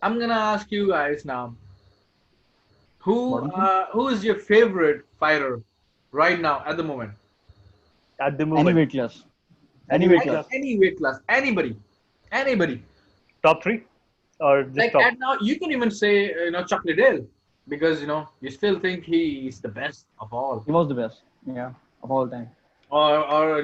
I'm gonna ask you guys now. Who Bottom three? who is your favorite fighter right now at the moment? At the Any moment? weight class. Any Any weight weight Any class. class? any weight class, anybody. Top three? Or just Like top? at now, you can even say Chuck Liddell because you still think he's the best of all, He was the best. Yeah, of all time. or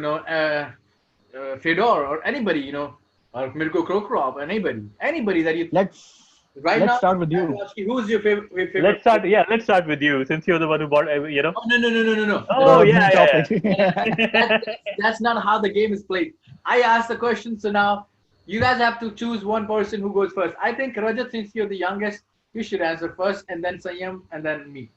Fedor or anybody, or Mirko Krokrov, anybody that you Let's right let's now. start with I will you. ask you, who's your favorite Let's start. fighter? Yeah, let's start with you since you're the one who bought. Oh, no, no, no, no, no, no. Oh The yeah, big yeah, topic. That's not how the game is played. I asked the question, so now you guys have to choose one person who goes first. I think Rajat, since you're the youngest, you should answer first, and then Sayam, and then me.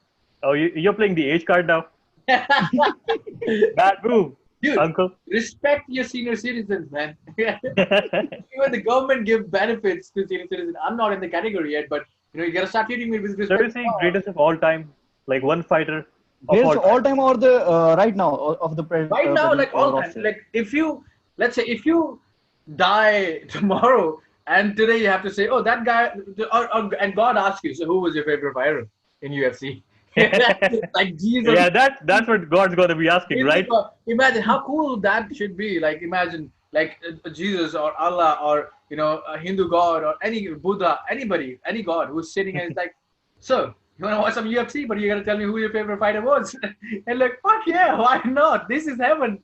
Oh, you're playing the age card now. Bad move, Dude, uncle. respect your senior citizens, man. Even the government give benefits to senior citizens. I'm not in the category yet, but you gotta start treating me with So respect you're saying now. greatest of all time, like one fighter of Greatest all all time. time or the right now of the Right now, present like all time, roster. like if you, let's say, if you die tomorrow, and today you have to say, oh, that guy, and God asks you, so who was your favorite fighter in UFC? Like Jesus, Yeah, that's what God's gonna be asking, right? imagine how cool that should be. Like imagine, like Jesus or Allah or a Hindu God or any Buddha, anybody, any God who's sitting and is like, so you want to watch some UFC, but you gotta tell me who your favorite fighter was. And like, fuck yeah, why not? This is heaven.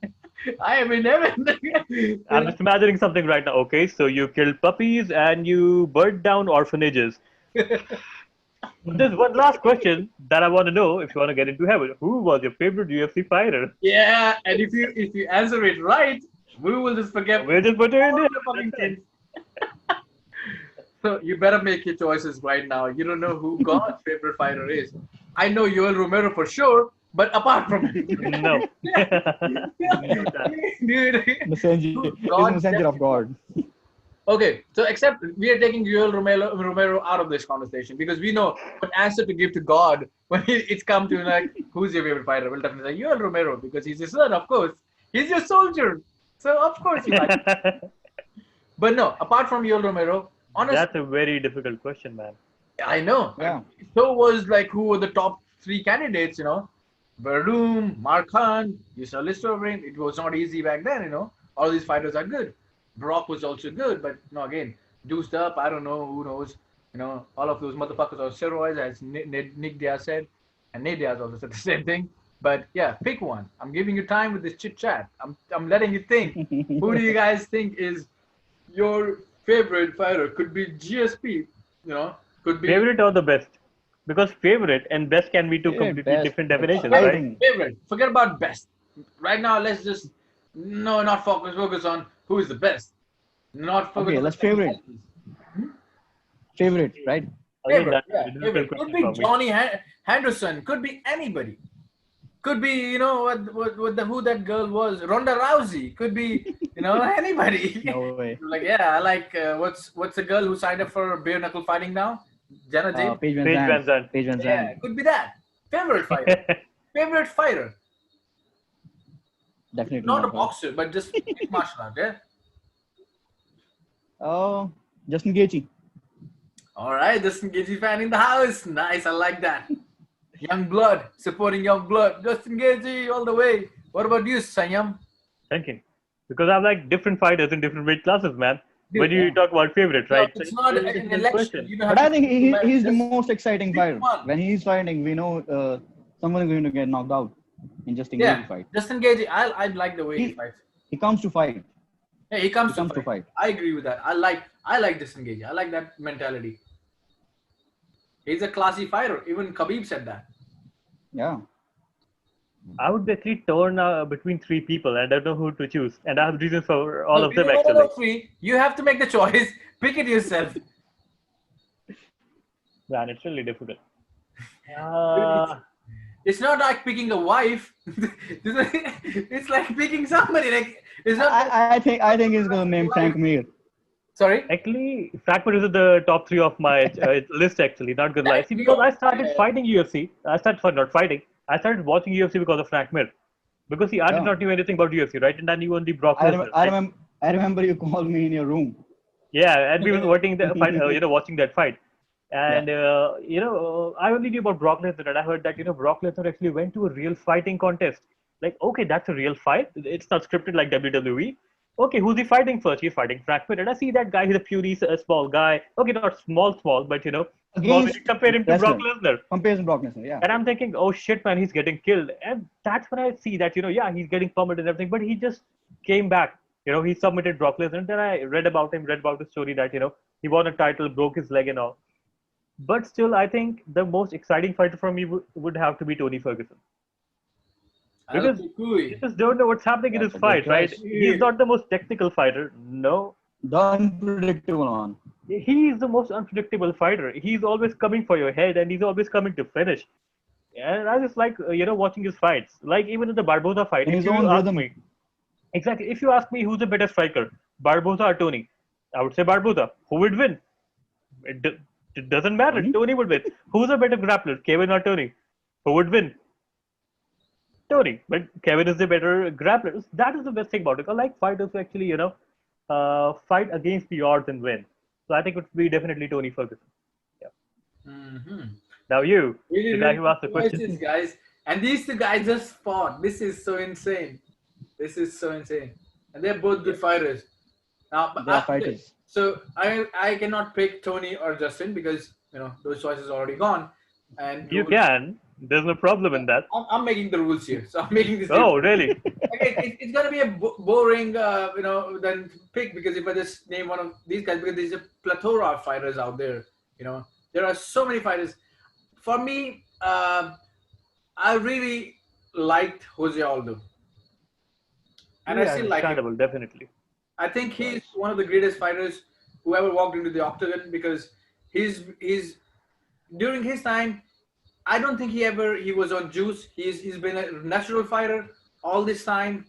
I am in heaven. I'm just imagining something right now. Okay, so you killed puppies and you burned down orphanages. There's one last question that I want to know if you want to get into heaven. Who was your favorite UFC fighter? Yeah, and if you answer it right, we will just forget We'll just put it in all there. the That's fucking it. things. So you better make your choices right now. You don't know who God's favorite fighter is. I know Yoel Romero for sure, but apart from him, No. No chance. dude, Messenger. who He's the God messenger of definitely. God. Okay, so except we are taking Romero out of this conversation because we know what answer to give to God when it's come to like who's your favorite fighter. We'll definitely say Yoel Romero because he's your son, of course. He's your soldier, so of course you like. But no, apart from Yoel Romero, honestly, That's a very difficult question, man. I know. Yeah. So was like who were the top three candidates, Verdum, Mark Hunt, you saw list over it. It was not easy back then. All these fighters are good. Brock was also good, but no, again, juiced up. I don't know. Who knows? All of those motherfuckers are steroids, as Nick Diaz said, and Nate Diaz also said the same thing. But yeah, pick one. I'm giving you time with this chit chat. I'm letting you think. Who do you guys think is your favorite fighter? Could be GSP, could be Favorite or the best? Because favorite and best can be two Yeah, completely best. different definitions, right? favorite. Exciting. Favorite. Forget about best. Right now, let's just no, not focus on who is the best. Not focus Okay, on the let's favorite. technicalities. Favorite, right? Again, Favorite, that's a yeah, very difficult favorite. Could question be for me. Johnny Henderson. Could be anybody. Could be what the who that girl was, Ronda Rousey. Could be anybody. No way. Like yeah, I like what's the girl who signed up for bare knuckle fighting now? Jenna James. Paige Van Paige Van Zandt. Zandt. Paige Van Yeah, Zandt. could be that. Favorite fighter. Favorite fighter. Definitely Not a not her. boxer, but just mixed martial art. Yeah. Oh, Justin Gaethje. All right, Justin Gagey fan in the house. Nice, I like that. Young blood, supporting young blood. Justin Gagey all the way. What about you, Sanyam? Thinking. Because I like different fighters in different weight classes, man. When Dude, you talk about favorite, no, right? So it's it's not a very an difficult election. question. You don't But have I to think he's the just most exciting pick fighter. one. When he's fighting, we know someone is going to get knocked out in Justin Yeah, Gaethje fight. Justin Gagey. I like the way he He fights. he comes to fight. Yeah, he He comes to comes to fight. fight. I agree with that. I like Justin Gagey. I like that mentality. He's a classy fighter. Even Khabib said that. Yeah. I would actually torn between three people, and I don't know who to choose. And I have reasons for all So of be them, one of actually. those three. You have to make the choice. Pick it yourself. Man, it's really difficult. It's, Uh, it's not like picking a wife. It's like picking somebody. Like it's not. I think he's going to name Frank Mir. Sorry. Actually, Fragment is in the top three of my list, actually, not gonna lie. See, We because all- I started fighting UFC. I started, sorry, not fighting. I started watching UFC because of Frank Mir. Because, see, I did Yeah. not know anything about UFC, right? And I knew only Brock I remember. Lesnar, right? I remember you called me in your room. Yeah, and we were watching the fight, watching that fight. And I only knew about Brock Lesnar, and I heard that Brock Lesnar actually went to a real fighting contest. Like, okay, that's a real fight. It's not scripted like WWE. Okay, who's he fighting first? He's fighting Frank Mir, and I see that guy. He's a puny, a small guy. Okay, not small, but small when Against you compare him to Brock wrestler. Lesnar. Compares to Brock Lesnar, yeah. And I'm thinking, oh shit, man, he's getting killed. And that's when I see that, yeah, he's getting pummeled and everything, but he just came back. He submitted Brock Lesnar. And then I read about him, read about the story that, he won a title, broke his leg and all. But still, I think the most exciting fighter for me would have to be Tony Ferguson. Because you just don't know what's happening in his fight, right? He's not the most technical fighter. No. The unpredictable one. He's the most unpredictable fighter. He's always coming for your head and he's always coming to finish. And I just like, watching his fights. Like even in the Barboza fight. In if his you own ask rhythm. me, exactly. If you ask me who's the better striker, Barboza or Tony, I would say Barboza. Who would win? It doesn't matter. Tony would win. Who's a better grappler, Kevin or Tony? Who would win? Tony. But Kevin is the better grappler. That is the best thing about it. I like fighters who actually, fight against the odds and win. So I think it would be definitely Tony Ferguson. Yeah. Mm-hmm. Now you, Really, the guy who asked the question. choices, guys. And these two guys just fought. This is so insane. This is so insane. And they're both good fighters. Now, They are fighters. So I cannot pick Tony or Justin because those choices are already gone. And You can. There's no problem in that. I'm making the rules here, so I'm making this. Oh, really? Okay, it's gonna be a boring, than pick because if I just name one of these guys, because there's a plethora of fighters out there. There are so many fighters. For me, I really liked Jose Aldo, and I still like him. understandable, definitely. I think he's one of the greatest fighters who ever walked into the octagon because he's during his time. I don't think he was on juice. He's been a natural fighter all this time.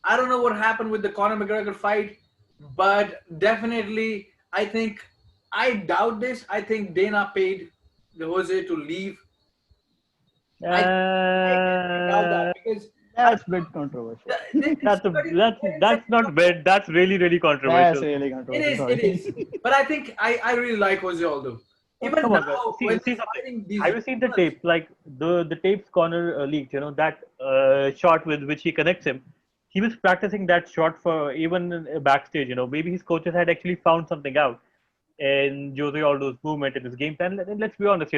I don't know what happened with the Conor McGregor fight, but definitely I doubt this. I think Dana paid the Jose to leave. I doubt that because That's a bit controversial. That's not bad. That's really That's controversial. really controversial. it is. But I think I really like Jose Aldo. Even Come on, now, man. when See he's something. fighting these Have you seen the opponents- tapes? Like the tapes Connor leaked, that shot with which he connects him. He was practicing that shot for even backstage. Maybe his coaches had actually found something out in Jose Aldo's movement in his game plan. And let's be honest,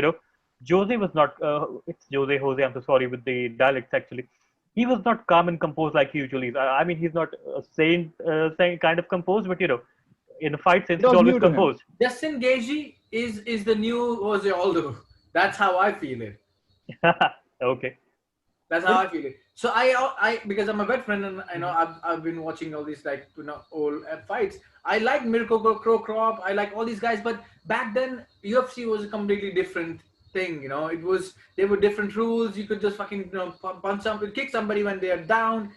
Jose was not. It's Jose. I'm so sorry with the dialects actually. He was not calm and composed like he usually is. I mean, he's not a saint kind of composed, but in a fight sense, It was he's always new to him. composed. Justin Gaethje is the new Jose Aldo. That's how I feel it. Okay. That's how I feel it. So I because I'm a veteran and I've been watching all these old fights. I like Mirko Crow Crop. I like all these guys, but back then UFC was a completely different thing. There were different rules. You could just fucking punch somebody, kick somebody when they are down.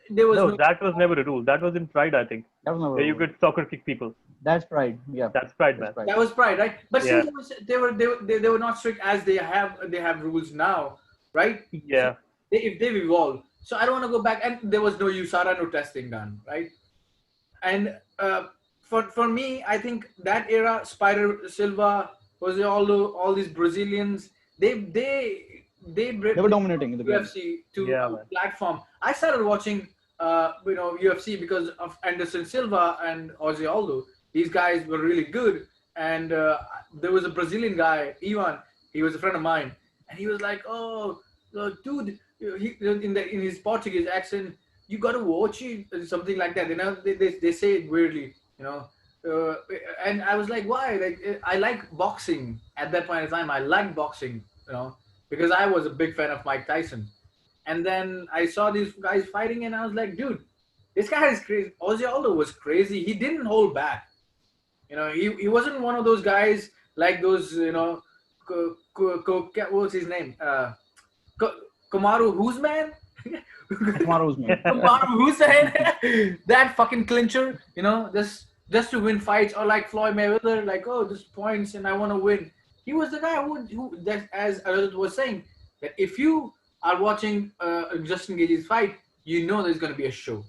There was No, that was never a rule. That was in Pride, I think. That was never Where you a rule. could soccer kick people. That's pride. Yeah. That's Pride, man. That's pride. That was Pride, right? But Yeah. see, they were not strict as they have rules now, right? Yeah. If they've evolved. So I don't want to go back. And there was no USADA, no testing done, right? And for me, I think that era, Spider Silva, Jose Aldo, all these Brazilians, they They were dominating in the game. UFC to Yeah, a man. platform. I started watching UFC because of Anderson Silva and Jose Aldo. These guys were really good. And there was a Brazilian guy, Ivan. He was a friend of mine, and he was like, "Oh, dude," in his Portuguese accent, "You gotta watch it," something like that. They say it weirdly, and I was like, "Why?" Like, I like boxing at that point in time. I liked boxing, because I was a big fan of Mike Tyson. And then I saw these guys fighting, and I was like, "Dude, this guy is crazy." Jose Aldo was crazy. He didn't hold back. He wasn't one of those guys like those, what was his name? Kamaru Usman? Tomorrow's man. Kamaru Usman? That fucking clincher, just to win fights, or like Floyd Mayweather, like, oh, just points and I want to win. He was the guy who that, as Arjun was saying, that if you are watching Justin Gaethje's fight, there's going to be a show.